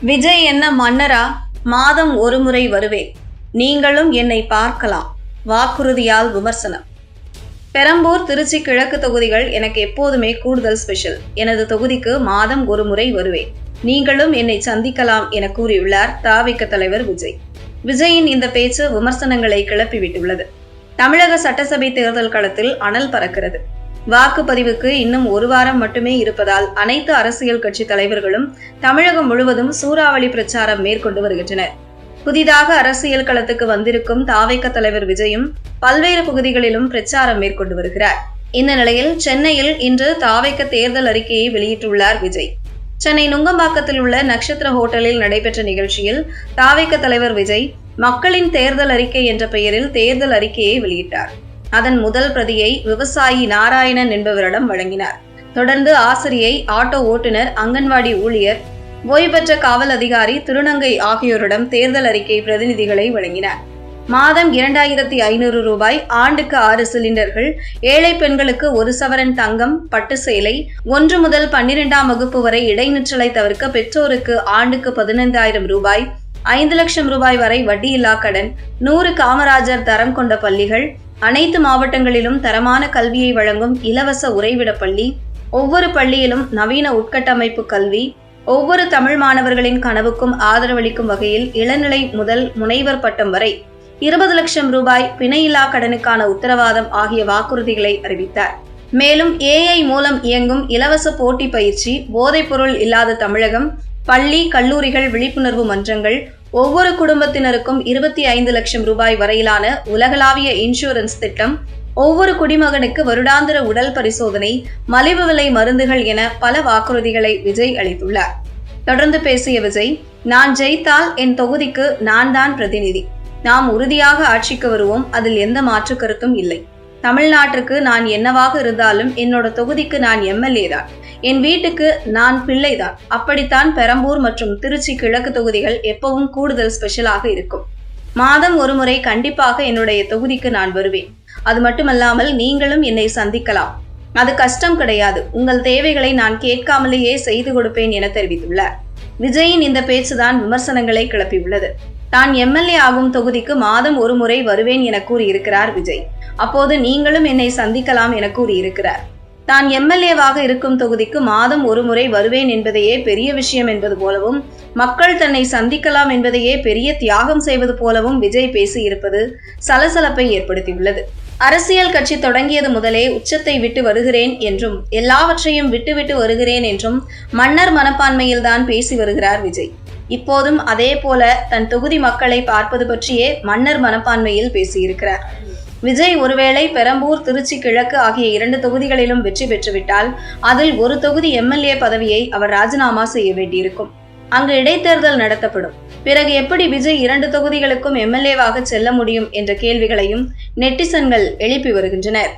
விஜய் என்ன மன்னரா? மாதம் ஒருமுறை வருவேன், நீங்களும் என்னை பார்க்கலாம். வாக்குறுதியால் விமர்சனம். பெரம்பூர், திருச்சி கிழக்கு தொகுதிகள் எனக்கு எப்போதுமே கூடுதல் ஸ்பெஷல். எனது தொகுதிக்கு மாதம் ஒரு முறை வருவேன், நீங்களும் என்னை சந்திக்கலாம் என கூறியுள்ளார் தவிக தலைவர் விஜய். விஜயின் இந்த பேச்சு விமர்சனங்களை கிளப்பிவிட்டுள்ளது. தமிழக சட்டசபை தேர்தல் களத்தில் அனல் பறக்கிறது. வாக்குப்பதிவுக்கு இன்னும் ஒரு வாரம் மட்டுமே இருப்பதால் அனைத்து அரசியல் கட்சி தலைவர்களும் தமிழகம் முழுவதும் சூறாவளி பிரச்சாரம் மேற்கொண்டு வருகின்றனர். புதிதாக அரசியல் களத்துக்கு வந்திருக்கும் தவிக தலைவர் விஜயும் பல்வேறு பகுதிகளிலும் பிரச்சாரம் மேற்கொண்டு வருகிறார். இந்த நிலையில் சென்னையில் இன்று தவிக தேர்தல் அறிக்கையை வெளியிட்டுள்ளார் விஜய். சென்னை நுங்கம்பாக்கத்தில் உள்ள நட்சத்திர ஹோட்டலில் நடைபெற்ற நிகழ்ச்சியில் தவிக தலைவர் விஜய் மக்களின் தேர்தல் அறிக்கை என்ற பெயரில் தேர்தல் அறிக்கையை வெளியிட்டார். அதன் முதல் பிரதியை விவசாயி நாராயணன் என்பவரிடம் வழங்கினார். தொடர்ந்து ஆசிரியை, ஆட்டோ ஓட்டுநர், அங்கன்வாடி ஊழியர், ஓய்வு பெற்ற காவல் அதிகாரி, திருநங்கை ஆகியோரிடம் தேர்தல் அறிக்கை பிரதிநிதிகளை வழங்கினார். மாதம் 2500 ரூபாய், ஆண்டுக்கு 6 சிலிண்டர்கள், ஏழை பெண்களுக்கு 1 சவரன் தங்கம், பட்டு சேலை, 1 முதல் 12ஆம் வகுப்பு வரை இடைநிற்றலை தவிர்க்க பெற்றோருக்கு ஆண்டுக்கு 15,000 ரூபாய், 5 லட்சம் ரூபாய் வரை வட்டியில்லா கடன், 100 காமராஜர் தரம் கொண்ட பள்ளிகள், அனைத்து மாவட்டங்களிலும் தரமான கல்வியை வழங்கும் இலவச உறைவிட பள்ளி, ஒவ்வொரு பள்ளியிலும் நவீன உட்கட்டமைப்பு கல்வி, ஒவ்வொரு தமிழ் மாணவர்களின் கனவுக்கும் ஆதரவளிக்கும் வகையில் இளநிலை முதல் முனைவர் பட்டம் வரை 20 லட்சம் ரூபாய் பிணையில்லா கடனுக்கான உத்தரவாதம் ஆகிய வாக்குறுதிகளை அறிவித்தார். மேலும் AI மூலம் இயங்கும் இலவச போட்டி பயிற்சி, போதைப்பொருள் இல்லாத தமிழகம், பள்ளி கல்லூரிகள் விழிப்புணர்வு மன்றங்கள், ஒவ்வொரு குடும்பத்தினருக்கும் 25 லட்சம் ரூபாய் வரையிலான உலகளாவிய இன்சூரன்ஸ் திட்டம், ஒவ்வொரு குடிமகனுக்கு வருடாந்திர உடல் பரிசோதனை, மலிவு விலை மருந்துகள் என பல வாக்குறுதிகளை விஜய் அளித்துள்ளார். தொடர்ந்து பேசிய விஜய், நான் ஜெயித்தால் என் தொகுதிக்கு நான் தான் பிரதிநிதி. நாம் உறுதியாக ஆட்சிக்கு வருவோம், அதில் எந்த மாற்று கருத்தும் இல்லை. தமிழ்நாட்டிற்கு நான் என்னவாக இருந்தாலும் என்னோட தொகுதிக்கு நான் MLA தான். என் வீட்டுக்கு நான் பிள்ளைதான். அப்படித்தான் பெரம்பூர் மற்றும் திருச்சி கிழக்கு தொகுதிகள் எப்பவும் கூடுதல் ஸ்பெஷலாக இருக்கும். மாதம் ஒரு முறை கண்டிப்பாக என்னுடைய தொகுதிக்கு நான் வருவேன். அது மட்டுமல்லாமல் நீங்களும் என்னை சந்திக்கலாம். அது கஷ்டம் கிடையாது. உங்கள் தேவைகளை நான் கேட்காமலேயே செய்து கொடுப்பேன் என தெரிவித்துள்ளார். விஜயின் இந்த பேச்சுதான் விமர்சனங்களை கிளப்பியுள்ளது. தான் MLA ஆகும் தொகுதிக்கு மாதம் ஒரு முறை வருவேன் என கூறியிருக்கிறார் விஜய். அப்போது நீங்களும் என்னை சந்திக்கலாம் என கூறியிருக்கிறார். தான் MLAவாக இருக்கும் தொகுதிக்கு மாதம் ஒரு முறை வருவேன் என்பதையே பெரிய விஷயம் என்பது போலவும், மக்கள் தன்னை சந்திக்கலாம் என்பதையே பெரிய தியாகம் செய்வது போலவும் விஜய் பேசியிருப்பது சலசலப்பை ஏற்படுத்தியுள்ளது. அரசியல் கட்சி தொடங்கியது முதலே உச்சத்தை விட்டு வருகிறேன் என்றும் எல்லாவற்றையும் விட்டுவிட்டு வருகிறேன் என்றும் மன்னர் மனப்பான்மையில்தான் பேசி வருகிறார் விஜய். இப்போதும் அதே போல தன் தொகுதி மக்களை பார்ப்பது பற்றியே மன்னர் மனப்பான்மையில் பேசியிருக்கிறார். விஜய் ஒருவேளை பெரம்பூர், திருச்சி கிழக்கு ஆகிய 2 தொகுதிகளிலும் வெற்றி பெற்றுவிட்டால் அதில் ஒரு தொகுதி MLA பதவியை அவர் ராஜினாமா செய்ய வேண்டியிருக்கும். அங்கு இடைத்தேர்தல் நடத்தப்படும். பிறகு எப்படி விஜய் 2 தொகுதிகளுக்கும் MLAவாக செல்ல முடியும் என்ற கேள்விகளையும் நெட்டிசன்கள் எழுப்பி வருகின்றனர்.